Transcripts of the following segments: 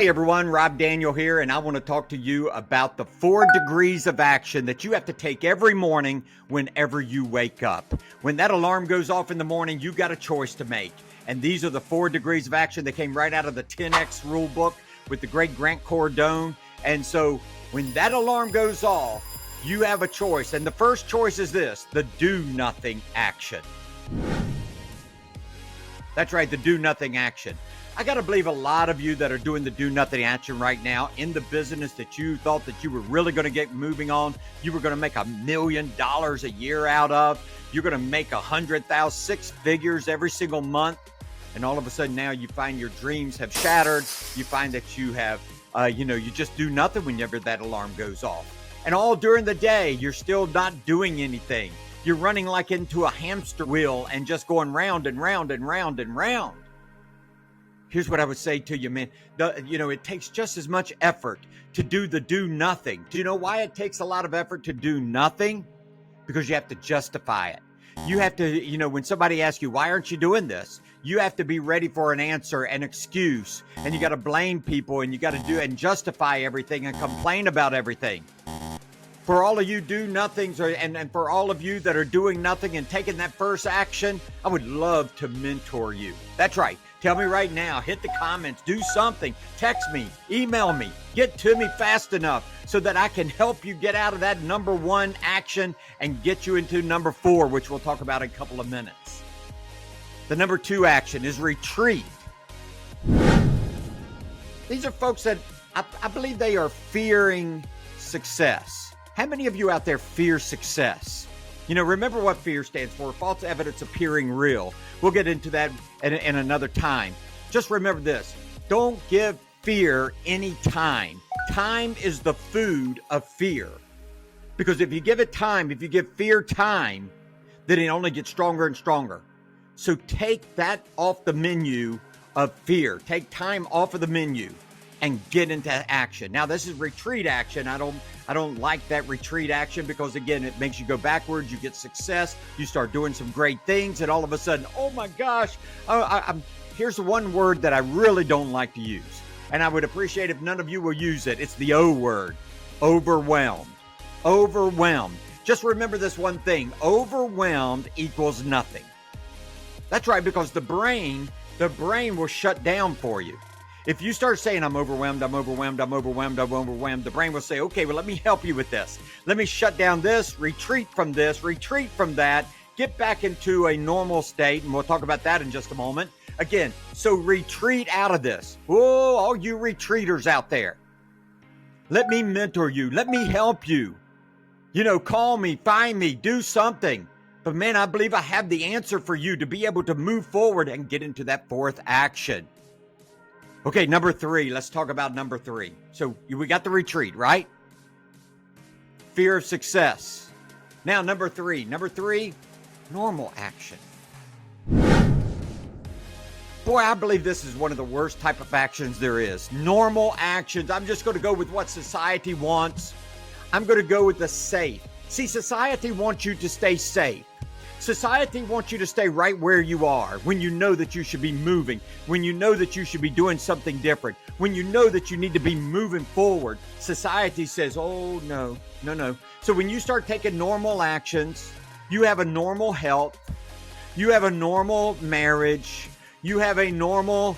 Hey everyone, Rob Daniel here, and I want to talk to you about the 4 degrees of action that you have to take every morning whenever you wake up. When that alarm goes off in the morning, you got a choice to make. And these are the 4 degrees of action that came right out of the 10X rule book with the great Grant Cardone. And so when that alarm goes off, you have a choice. And the first choice is this, the do nothing action. That's right, the do nothing action. I got to believe a lot of you that are doing the do nothing action right now in the business that you thought that you were really going to get moving on, you were going to make $1 million a year out of, you're going to make 100,000, 6 figures every single month. And all of a sudden now you find your dreams have shattered. You find that you have, you just do nothing whenever that alarm goes off. And all during the day, you're still not doing anything. You're running like into a hamster wheel and just going round and round and round and round. Here's what I would say to you, man. It takes just as much effort to do the do nothing. Do you know why it takes a lot of effort to do nothing? Because you have to justify it. You have to, when somebody asks you, why aren't you doing this? You have to be ready for an answer, an excuse, and you got to blame people, and you got to do and justify everything and complain about everything. For all of you do nothings, and for all of you that are doing nothing and taking that first action, I would love to mentor you. That's right. Tell me right now, hit the comments, do something, text me, email me, get to me fast enough so that I can help you get out of that number 1 action and get you into number 4, which we'll talk about in a couple of minutes. The number 2 action is retreat. These are folks that I believe they are fearing success. How many of you out there fear success? Remember what fear stands for, false evidence appearing real. We'll get into that in another time. Just remember this, don't give fear any time. Time is the food of fear. Because if you give it time, if you give fear time, then it only gets stronger and stronger. So take that off the menu of fear. Take time off of the menu and get into action. Now, this is retreat action. I don't like that retreat action because, again, it makes you go backwards. You get success. You start doing some great things, and all of a sudden, oh my gosh, here's the one word that I really don't like to use, and I would appreciate if none of you will use it. It's the O word, overwhelmed. Overwhelmed. Just remember this one thing, overwhelmed equals nothing. That's right, because the brain will shut down for you. If you start saying, I'm overwhelmed, the brain will say, okay, well, let me help you with this. Let me shut down this, retreat from that, get back into a normal state, and we'll talk about that in just a moment. Again, so retreat out of this. Whoa, all you retreaters out there. Let me mentor you. Let me help you. Call me, find me, do something. But man, I believe I have the answer for you to be able to move forward and get into that 4th action. Okay, number 3. Let's talk about number 3. So we got the retreat, right? Fear of success. Now, number 3. Number 3, normal action. Boy, I believe this is one of the worst type of actions there is. Normal actions. I'm just going to go with what society wants. I'm going to go with the safe. See, society wants you to stay safe. Society wants you to stay right where you are when you know that you should be moving, when you know that you should be doing something different, when you know that you need to be moving forward. Society says, oh, no. So when you start taking normal actions, you have a normal health, you have a normal marriage, you have a normal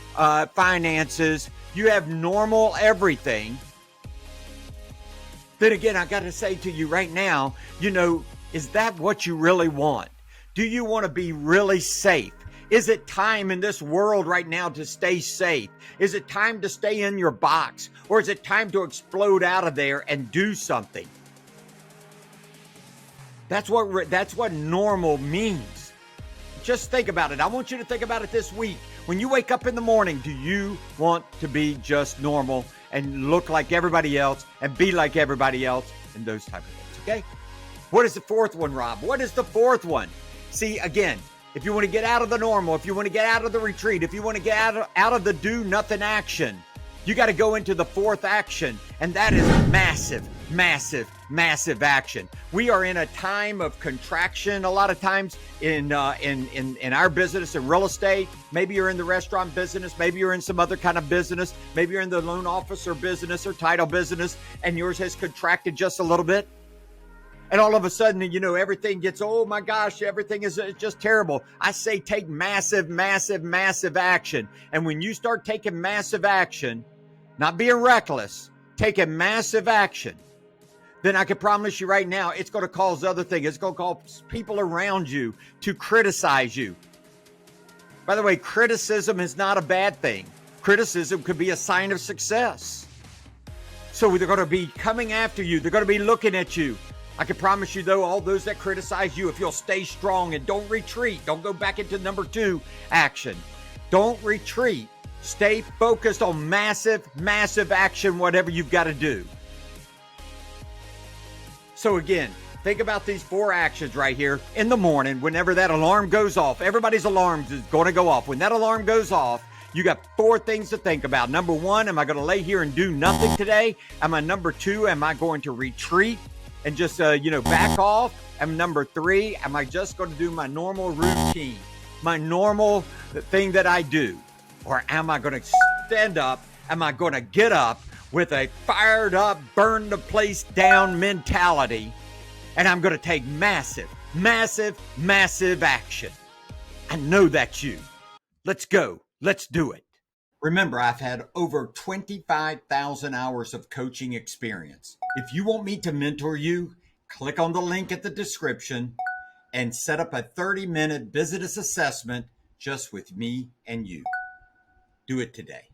finances, you have normal everything. Then again, I got to say to you right now, is that what you really want? Do you want to be really safe? Is it time in this world right now to stay safe? Is it time to stay in your box? Or is it time to explode out of there and do something? That's what normal means. Just think about it. I want you to think about it this week. When you wake up in the morning, do you want to be just normal and look like everybody else and be like everybody else and those type of things, okay? What is the 4th one, Rob? What is the 4th one? See, again, if you want to get out of the normal, if you want to get out of the retreat, if you want to get out of the do nothing action, you got to go into the 4th action, and that is massive, massive, massive action. We are in a time of contraction a lot of times in our business in real estate. Maybe you're in the restaurant business, maybe you're in some other kind of business, maybe you're in the loan officer business or title business, and yours has contracted just a little bit. And all of a sudden, everything gets, oh my gosh, everything is just terrible. I say take massive, massive, massive action. And when you start taking massive action, not being reckless, taking massive action, then I can promise you right now, it's going to cause other things. It's going to cause people around you to criticize you. By the way, criticism is not a bad thing. Criticism could be a sign of success. So they're going to be coming after you. They're going to be looking at you. I can promise you, though, all those that criticize you, if you'll stay strong and don't retreat, don't go back into number 2 action. Don't retreat. Stay focused on massive, massive action, whatever you've got to do. So again, think about these 4 actions right here in the morning. Whenever that alarm goes off, everybody's alarm is going to go off. When that alarm goes off, you got 4 things to think about. Number 1, am I going to lay here and do nothing today? Number 2, am I going to retreat and just, back off? And number 3, am I just going to do my normal routine, my normal thing that I do? Or am I going to stand up? Am I going to get up with a fired up, burn the place down mentality? And I'm going to take massive, massive, massive action. I know that's you. Let's go. Let's do it. Remember, I've had over 25,000 hours of coaching experience. If you want me to mentor you, click on the link at the description and set up a 30-minute business assessment just with me and you. Do it today.